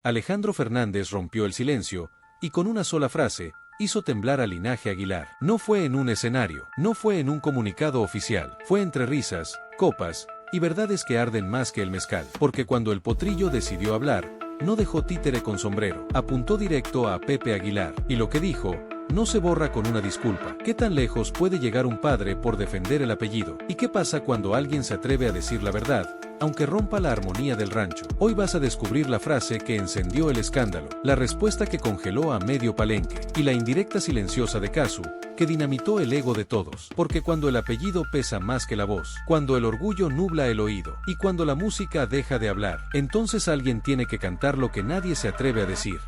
Alejandro Fernández rompió el silencio, y con una sola frase, hizo temblar al linaje Aguilar. No fue en un escenario, no fue en un comunicado oficial, fue entre risas, copas, y verdades que arden más que el mezcal. Porque cuando el potrillo decidió hablar, no dejó títere con sombrero, apuntó directo a Pepe Aguilar, y lo que dijo, no se borra con una disculpa. ¿Qué tan lejos puede llegar un padre por defender el apellido? ¿Y qué pasa cuando alguien se atreve a decir la verdad, aunque rompa la armonía del rancho? Hoy vas a descubrir la frase que encendió el escándalo, la respuesta que congeló a medio Palenque, y la indirecta silenciosa de Casu, que dinamitó el ego de todos. Porque cuando el apellido pesa más que la voz, cuando el orgullo nubla el oído, y cuando la música deja de hablar, entonces alguien tiene que cantar lo que nadie se atreve a decir.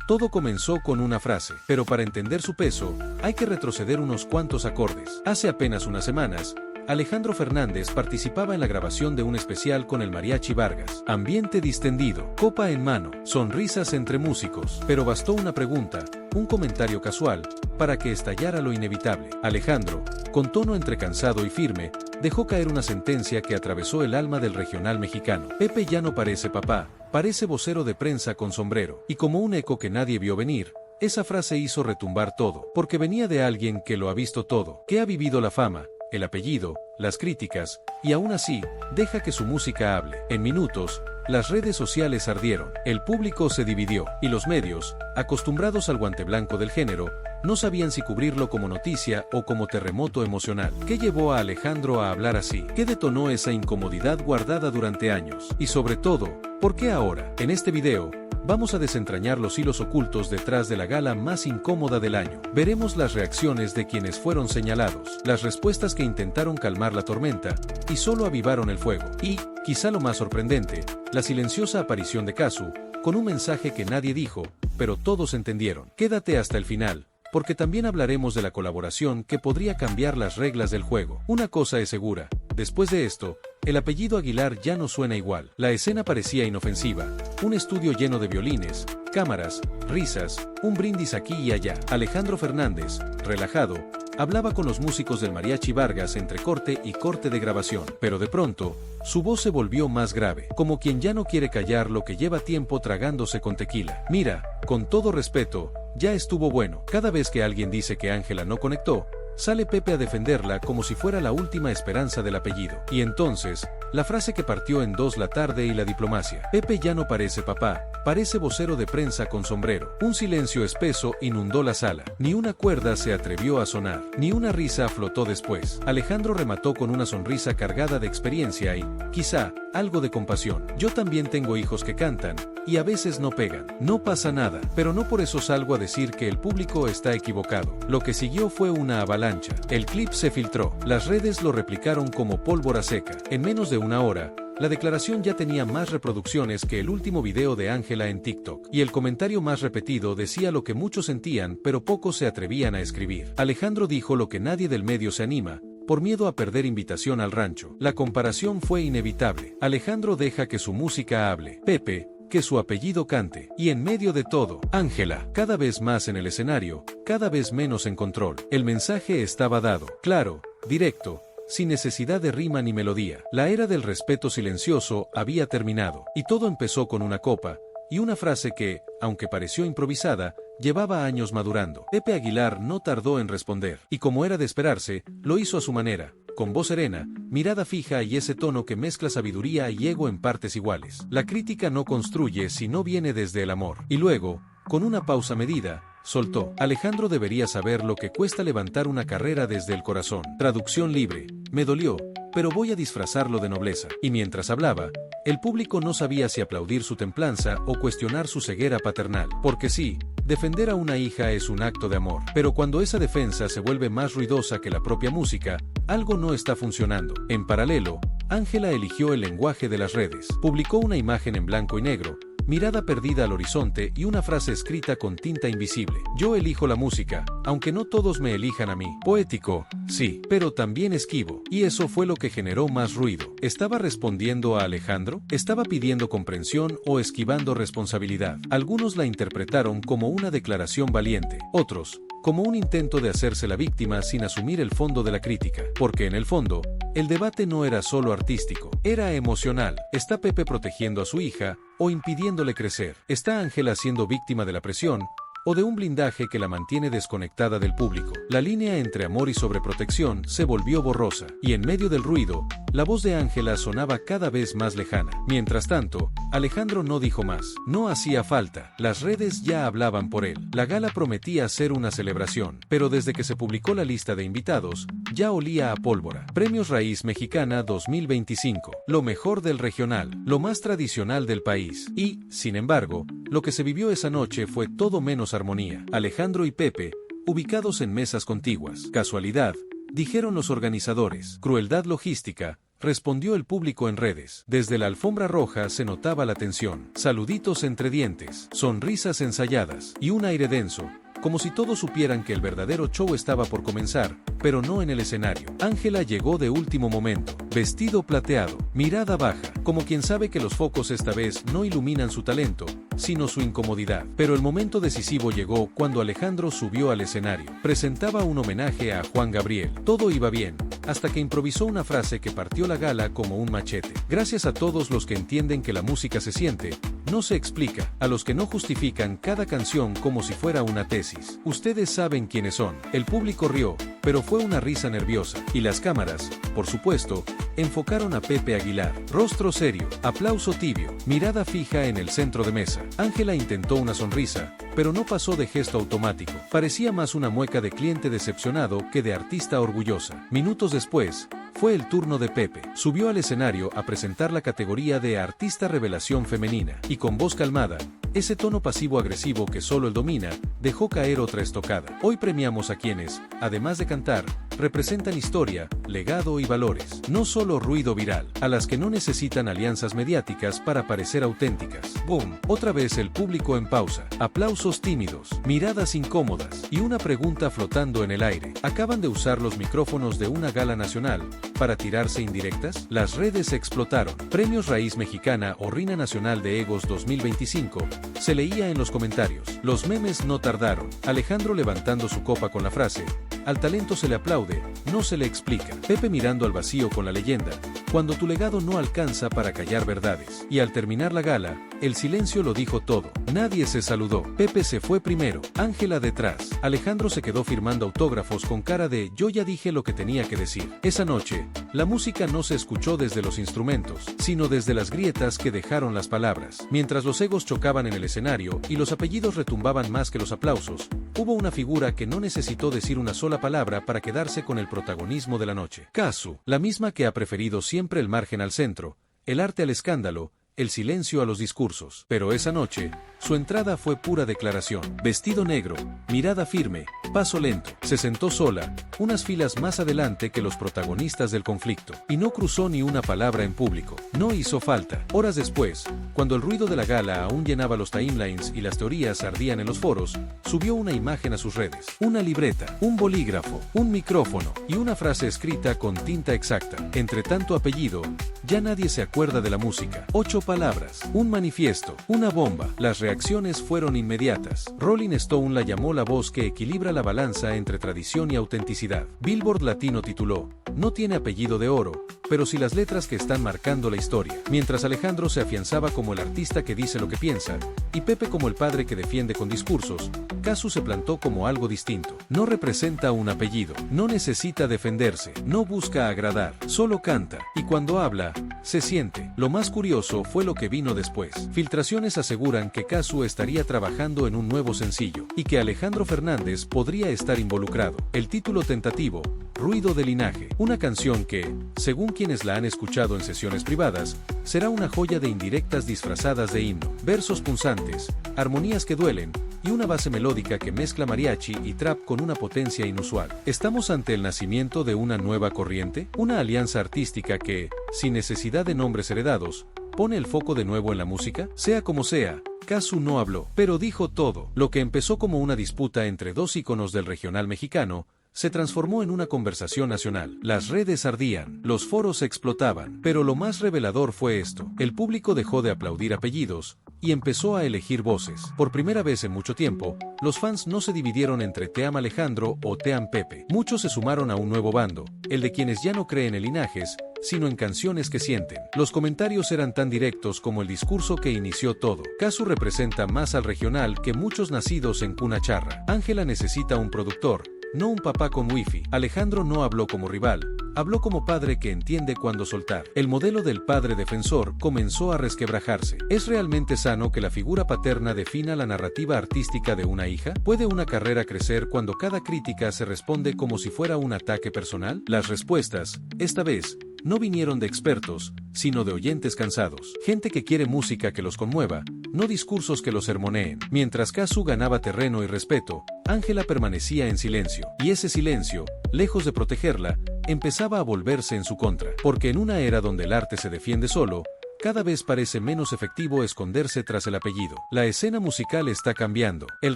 Todo comenzó con una frase, pero para entender su peso, hay que retroceder unos cuantos acordes. Hace apenas unas semanas, Alejandro Fernández participaba en la grabación de un especial con el Mariachi Vargas. Ambiente distendido, copa en mano, sonrisas entre músicos, pero bastó una pregunta, un comentario casual, para que estallara lo inevitable. Alejandro, con tono entre cansado y firme, dejó caer una sentencia que atravesó el alma del regional mexicano. Pepe ya no parece papá, parece vocero de prensa con sombrero. Y como un eco que nadie vio venir, esa frase hizo retumbar todo, porque venía de alguien que lo ha visto todo, que ha vivido la fama, el apellido, las críticas, y aún así, deja que su música hable. En minutos, las redes sociales ardieron, el público se dividió, y los medios, acostumbrados al guante blanco del género, no sabían si cubrirlo como noticia o como terremoto emocional. ¿Qué llevó a Alejandro a hablar así? ¿Qué detonó esa incomodidad guardada durante años? Y sobre todo, ¿por qué ahora? En este video, vamos a desentrañar los hilos ocultos detrás de la gala más incómoda del año. Veremos las reacciones de quienes fueron señalados, las respuestas que intentaron calmar la tormenta, y solo avivaron el fuego. Y, quizá lo más sorprendente, la silenciosa aparición de Casu, con un mensaje que nadie dijo, pero todos entendieron. Quédate hasta el final, porque también hablaremos de la colaboración que podría cambiar las reglas del juego. Una cosa es segura, después de esto, el apellido Aguilar ya no suena igual. La escena parecía inofensiva, un estudio lleno de violines, cámaras, risas, un brindis aquí y allá. Alejandro Fernández, relajado, hablaba con los músicos del Mariachi Vargas entre corte y corte de grabación, pero de pronto, su voz se volvió más grave, como quien ya no quiere callar lo que lleva tiempo tragándose con tequila. Mira, con todo respeto, ya estuvo bueno. Cada vez que alguien dice que Ángela no conectó, sale Pepe a defenderla como si fuera la última esperanza del apellido. Y entonces, la frase que partió en dos la tarde y la diplomacia. Pepe ya no parece papá, parece vocero de prensa con sombrero. Un silencio espeso inundó la sala. Ni una cuerda se atrevió a sonar, ni una risa flotó después. Alejandro remató con una sonrisa cargada de experiencia y, quizá, algo de compasión. Yo también tengo hijos que cantan, y a veces no pegan. No pasa nada, pero no por eso salgo a decir que el público está equivocado. Lo que siguió fue una avalancha. El clip se filtró, las redes lo replicaron como pólvora seca. En menos de una hora, la declaración ya tenía más reproducciones que el último video de Ángela en TikTok. Y el comentario más repetido decía lo que muchos sentían, pero pocos se atrevían a escribir. Alejandro dijo lo que nadie del medio se anima, por miedo a perder invitación al rancho. La comparación fue inevitable. Alejandro deja que su música hable. Pepe, que su apellido cante. Y en medio de todo, Ángela, cada vez más en el escenario, cada vez menos en control. El mensaje estaba dado, claro, directo, sin necesidad de rima ni melodía. La era del respeto silencioso había terminado, y todo empezó con una copa, y una frase que, aunque pareció improvisada, llevaba años madurando. Pepe Aguilar no tardó en responder, y como era de esperarse, lo hizo a su manera, con voz serena, mirada fija y ese tono que mezcla sabiduría y ego en partes iguales. La crítica no construye si no viene desde el amor. Y luego, con una pausa medida, soltó: Alejandro debería saber lo que cuesta levantar una carrera desde el corazón. Traducción libre: me dolió, pero voy a disfrazarlo de nobleza. Y mientras hablaba, el público no sabía si aplaudir su templanza o cuestionar su ceguera paternal. Porque sí, defender a una hija es un acto de amor. Pero cuando esa defensa se vuelve más ruidosa que la propia música, algo no está funcionando. En paralelo, Ángela eligió el lenguaje de las redes. Publicó una imagen en blanco y negro, mirada perdida al horizonte y una frase escrita con tinta invisible: yo elijo la música, aunque no todos me elijan a mí. Poético, sí, pero también esquivo. Y eso fue lo que generó más ruido. ¿Estaba respondiendo a Alejandro? ¿Estaba pidiendo comprensión o esquivando responsabilidad? Algunos la interpretaron como una declaración valiente, otros como un intento de hacerse la víctima sin asumir el fondo de la crítica. Porque en el fondo, El debate no era solo artístico, era emocional. ¿Está Pepe protegiendo a su hija o impidiéndole crecer? ¿Está Ángela siendo víctima de la presión o de un blindaje que la mantiene desconectada del público? La línea entre amor y sobreprotección se volvió borrosa, y en medio del ruido, la voz de Ángela sonaba cada vez más lejana. Mientras tanto, Alejandro no dijo más. No hacía falta, las redes ya hablaban por él. La gala prometía ser una celebración, pero desde que se publicó la lista de invitados, ya olía a pólvora. Premios Raíz Mexicana 2025, lo mejor del regional, lo más tradicional del país. Y, sin embargo, lo que se vivió esa noche fue todo menos armonía. Alejandro y Pepe, ubicados en mesas contiguas. Casualidad, dijeron los organizadores. Crueldad logística, respondió el público en redes. Desde la alfombra roja se notaba la tensión. Saluditos entre dientes, sonrisas ensayadas y un aire denso, como si todos supieran que el verdadero show estaba por comenzar, pero no en el escenario. Ángela llegó de último momento, vestido plateado, mirada baja, como quien sabe que los focos esta vez no iluminan su talento, sino su incomodidad. Pero el momento decisivo llegó cuando Alejandro subió al escenario. Presentaba un homenaje a Juan Gabriel. Todo iba bien, hasta que improvisó una frase que partió la gala como un machete. Gracias a todos los que entienden que la música se siente, no se explica, a los que no justifican cada canción como si fuera una tesis. Ustedes saben quiénes son. El público rió, pero fue una risa nerviosa, y las cámaras, por supuesto, enfocaron a Pepe Aguilar. Rostro serio, aplauso tibio, mirada fija en el centro de mesa. Ángela intentó una sonrisa, pero no pasó de gesto automático. Parecía más una mueca de cliente decepcionado que de artista orgullosa. Minutos después, fue el turno de Pepe. Subió al escenario a presentar la categoría de Artista Revelación Femenina, y con voz calmada, ese tono pasivo-agresivo que solo él domina, dejó caer otra estocada. Hoy premiamos a quienes, además de cantar, representan historia, legado y valores. No solo ruido viral, a las que no necesitan alianzas mediáticas para parecer auténticas. ¡Boom! Otra vez el público en pausa. Aplausos tímidos, miradas incómodas y una pregunta flotando en el aire. ¿Acaban de usar los micrófonos de una gala nacional para tirarse indirectas? Las redes explotaron. Premios Raíz Mexicana o Reina Nacional de Egos 2025, se leía en los comentarios. Los memes no tardaron. Alejandro levantando su copa con la frase: al talento se le aplaude, no se le explica. Pepe mirando al vacío con la leyenda: cuando tu legado no alcanza para callar verdades. Y al terminar la gala, el silencio lo dijo todo. Nadie se saludó. Pepe se fue primero, Ángela detrás. Alejandro se quedó firmando autógrafos con cara de yo ya dije lo que tenía que decir. Esa noche, la música no se escuchó desde los instrumentos, sino desde las grietas que dejaron las palabras. Mientras los egos chocaban en el escenario y los apellidos retumbaban más que los aplausos, hubo una figura que no necesitó decir una sola palabra para quedarse con el protagonismo de la noche. Casu, la misma que ha preferido siempre el margen al centro, el arte al escándalo, el silencio a los discursos. Pero esa noche, su entrada fue pura declaración. Vestido negro, mirada firme, paso lento. Se sentó sola, unas filas más adelante que los protagonistas del conflicto, y no cruzó ni una palabra en público. No hizo falta. Horas después, cuando el ruido de la gala aún llenaba los timelines y las teorías ardían en los foros, subió una imagen a sus redes. Una libreta, un bolígrafo, un micrófono y una frase escrita con tinta exacta. Entre tanto apellido, ya nadie se acuerda de la música. 8 palabras, un manifiesto, una bomba. Las reacciones fueron inmediatas. Rolling Stone la llamó la voz que equilibra la balanza entre tradición y autenticidad. Billboard Latino tituló: no tiene apellido de oro, pero sí las letras que están marcando la historia. Mientras Alejandro se afianzaba como el artista que dice lo que piensa, y Pepe como el padre que defiende con discursos, Casu se plantó como algo distinto. No representa un apellido, no necesita defenderse, no busca agradar, solo canta, y cuando habla, se siente. Lo más curioso fue lo que vino después. Filtraciones aseguran que Casu estaría trabajando en un nuevo sencillo, y que Alejandro Fernández podría estar involucrado. El título tentativo: Ruido de Linaje, una canción que, según quienes la han escuchado en sesiones privadas, será una joya de indirectas disfrazadas de himno, versos punzantes, armonías que duelen, y una base melódica que mezcla mariachi y trap con una potencia inusual. ¿Estamos ante el nacimiento de una nueva corriente? Una alianza artística que, sin necesidad de nombres heredados, pone el foco de nuevo en la música. Sea como sea, Casu no habló, pero dijo todo. Lo que empezó como una disputa entre dos íconos del regional mexicano, se transformó en una conversación nacional. Las redes ardían, los foros explotaban, pero lo más revelador fue esto. El público dejó de aplaudir apellidos y empezó a elegir voces. Por primera vez en mucho tiempo, los fans no se dividieron entre Team Alejandro o Team Pepe. Muchos se sumaron a un nuevo bando, el de quienes ya no creen en linajes, sino en canciones que sienten. Los comentarios eran tan directos como el discurso que inició todo. Casu representa más al regional que muchos nacidos en cuna charra. Ángela necesita un productor, no un papá con wifi. Alejandro no habló como rival, habló como padre que entiende cuándo soltar. El modelo del padre defensor comenzó a resquebrajarse. ¿Es realmente sano que la figura paterna defina la narrativa artística de una hija? ¿Puede una carrera crecer cuando cada crítica se responde como si fuera un ataque personal? Las respuestas, esta vez, no vinieron de expertos, sino de oyentes cansados. Gente que quiere música que los conmueva, no discursos que los sermoneen. Mientras Casu ganaba terreno y respeto, Ángela permanecía en silencio. Y ese silencio, lejos de protegerla, empezaba a volverse en su contra. Porque en una era donde el arte se defiende solo, cada vez parece menos efectivo esconderse tras el apellido. La escena musical está cambiando, el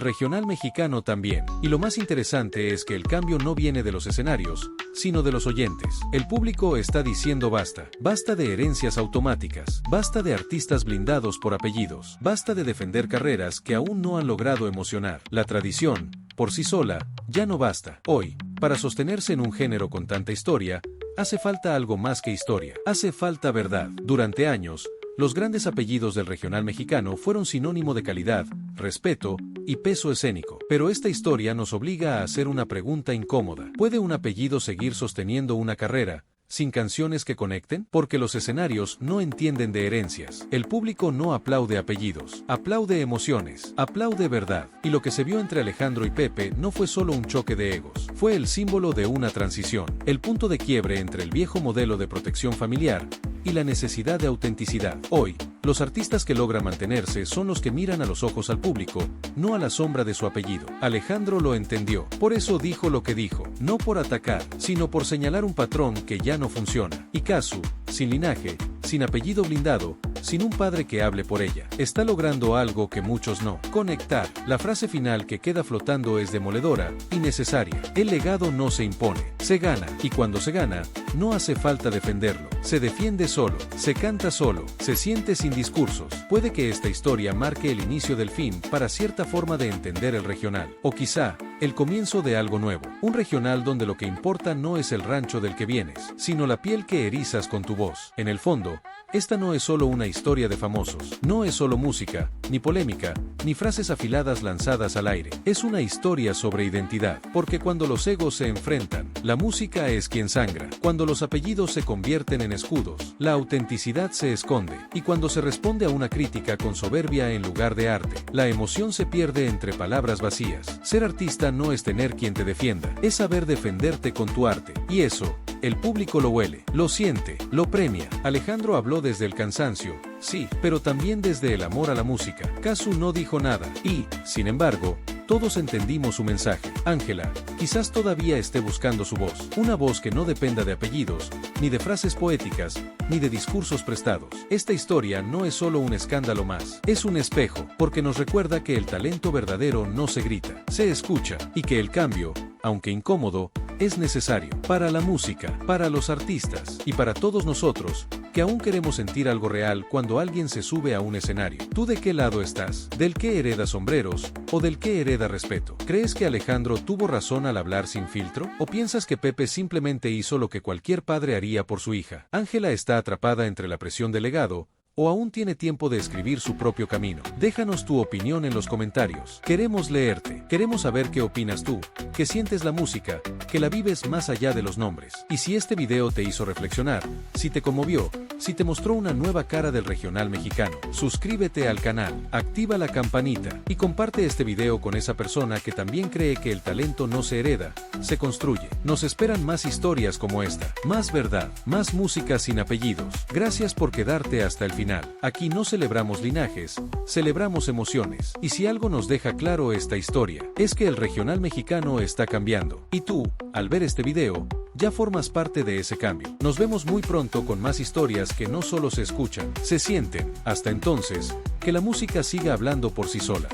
regional mexicano también. Y lo más interesante es que el cambio no viene de los escenarios, sino de los oyentes. El público está diciendo basta. Basta de herencias automáticas. Basta de artistas blindados por apellidos. Basta de defender carreras que aún no han logrado emocionar. La tradición, por sí sola, ya no basta. Hoy, para sostenerse en un género con tanta historia, hace falta algo más que historia. Hace falta verdad. Durante años, los grandes apellidos del regional mexicano fueron sinónimo de calidad, respeto y peso escénico. Pero esta historia nos obliga a hacer una pregunta incómoda. ¿Puede un apellido seguir sosteniendo una carrera sin canciones que conecten? Porque los escenarios no entienden de herencias. El público no aplaude apellidos, aplaude emociones, aplaude verdad. Y lo que se vio entre Alejandro y Pepe no fue solo un choque de egos, fue el símbolo de una transición, el punto de quiebre entre el viejo modelo de protección familiar y la necesidad de autenticidad. Hoy, los artistas que logran mantenerse son los que miran a los ojos al público, no a la sombra de su apellido. Alejandro lo entendió, por eso dijo lo que dijo, no por atacar, sino por señalar un patrón que ya no funciona. Y Casu, sin linaje, sin apellido blindado, sin un padre que hable por ella, está logrando algo que muchos no. Conectar. La frase final que queda flotando es demoledora y necesaria. El legado no se impone, se gana. Y cuando se gana, no hace falta defenderlo. Se defiende solo, se canta solo, se siente sin discursos. Puede que esta historia marque el inicio del fin para cierta forma de entender el regional. O quizá, el comienzo de algo nuevo. Un regional donde lo que importa no es el rancho del que vienes, sino la piel que erizas con tu voz. En el fondo, esta no es solo una historia de famosos, no es solo música, ni polémica, ni frases afiladas lanzadas al aire. Es una historia sobre identidad, porque cuando los egos se enfrentan, la música es quien sangra. Cuando los apellidos se convierten en escudos, la autenticidad se esconde. Y cuando se responde a una crítica con soberbia en lugar de arte, la emoción se pierde entre palabras vacías. Ser artista no es tener quien te defienda, es saber defenderte con tu arte. Y eso, el público lo huele, lo siente, lo premia. Alejandro habló desde el cansancio, sí, pero también desde el amor a la música. Casu no dijo nada, y, sin embargo, todos entendimos su mensaje. Ángela, quizás todavía esté buscando su voz. Una voz que no dependa de apellidos, ni de frases poéticas, ni de discursos prestados. Esta historia no es solo un escándalo más. Es un espejo, porque nos recuerda que el talento verdadero no se grita, se escucha, y que el cambio, aunque incómodo, es necesario para la música, para los artistas y para todos nosotros, que aún queremos sentir algo real cuando alguien se sube a un escenario. ¿Tú de qué lado estás? ¿Del que hereda sombreros o del que hereda respeto? ¿Crees que Alejandro tuvo razón al hablar sin filtro? ¿O piensas que Pepe simplemente hizo lo que cualquier padre haría por su hija? Ángela está atrapada entre la presión del legado, ¿o aún tiene tiempo de escribir su propio camino? Déjanos tu opinión en los comentarios. Queremos leerte. Queremos saber qué opinas tú, que sientes la música, que la vives más allá de los nombres. Y si este video te hizo reflexionar, si te conmovió, si te mostró una nueva cara del regional mexicano, suscríbete al canal, activa la campanita y comparte este video con esa persona que también cree que el talento no se hereda, se construye. Nos esperan más historias como esta, más verdad, más música sin apellidos. Gracias por quedarte hasta el final. Aquí no celebramos linajes, celebramos emociones. Y si algo nos deja claro esta historia, es que el regional mexicano está cambiando. Y tú, al ver este video, ya formas parte de ese cambio. Nos vemos muy pronto con más historias que no solo se escuchan, se sienten. Hasta entonces, que la música siga hablando por sí sola.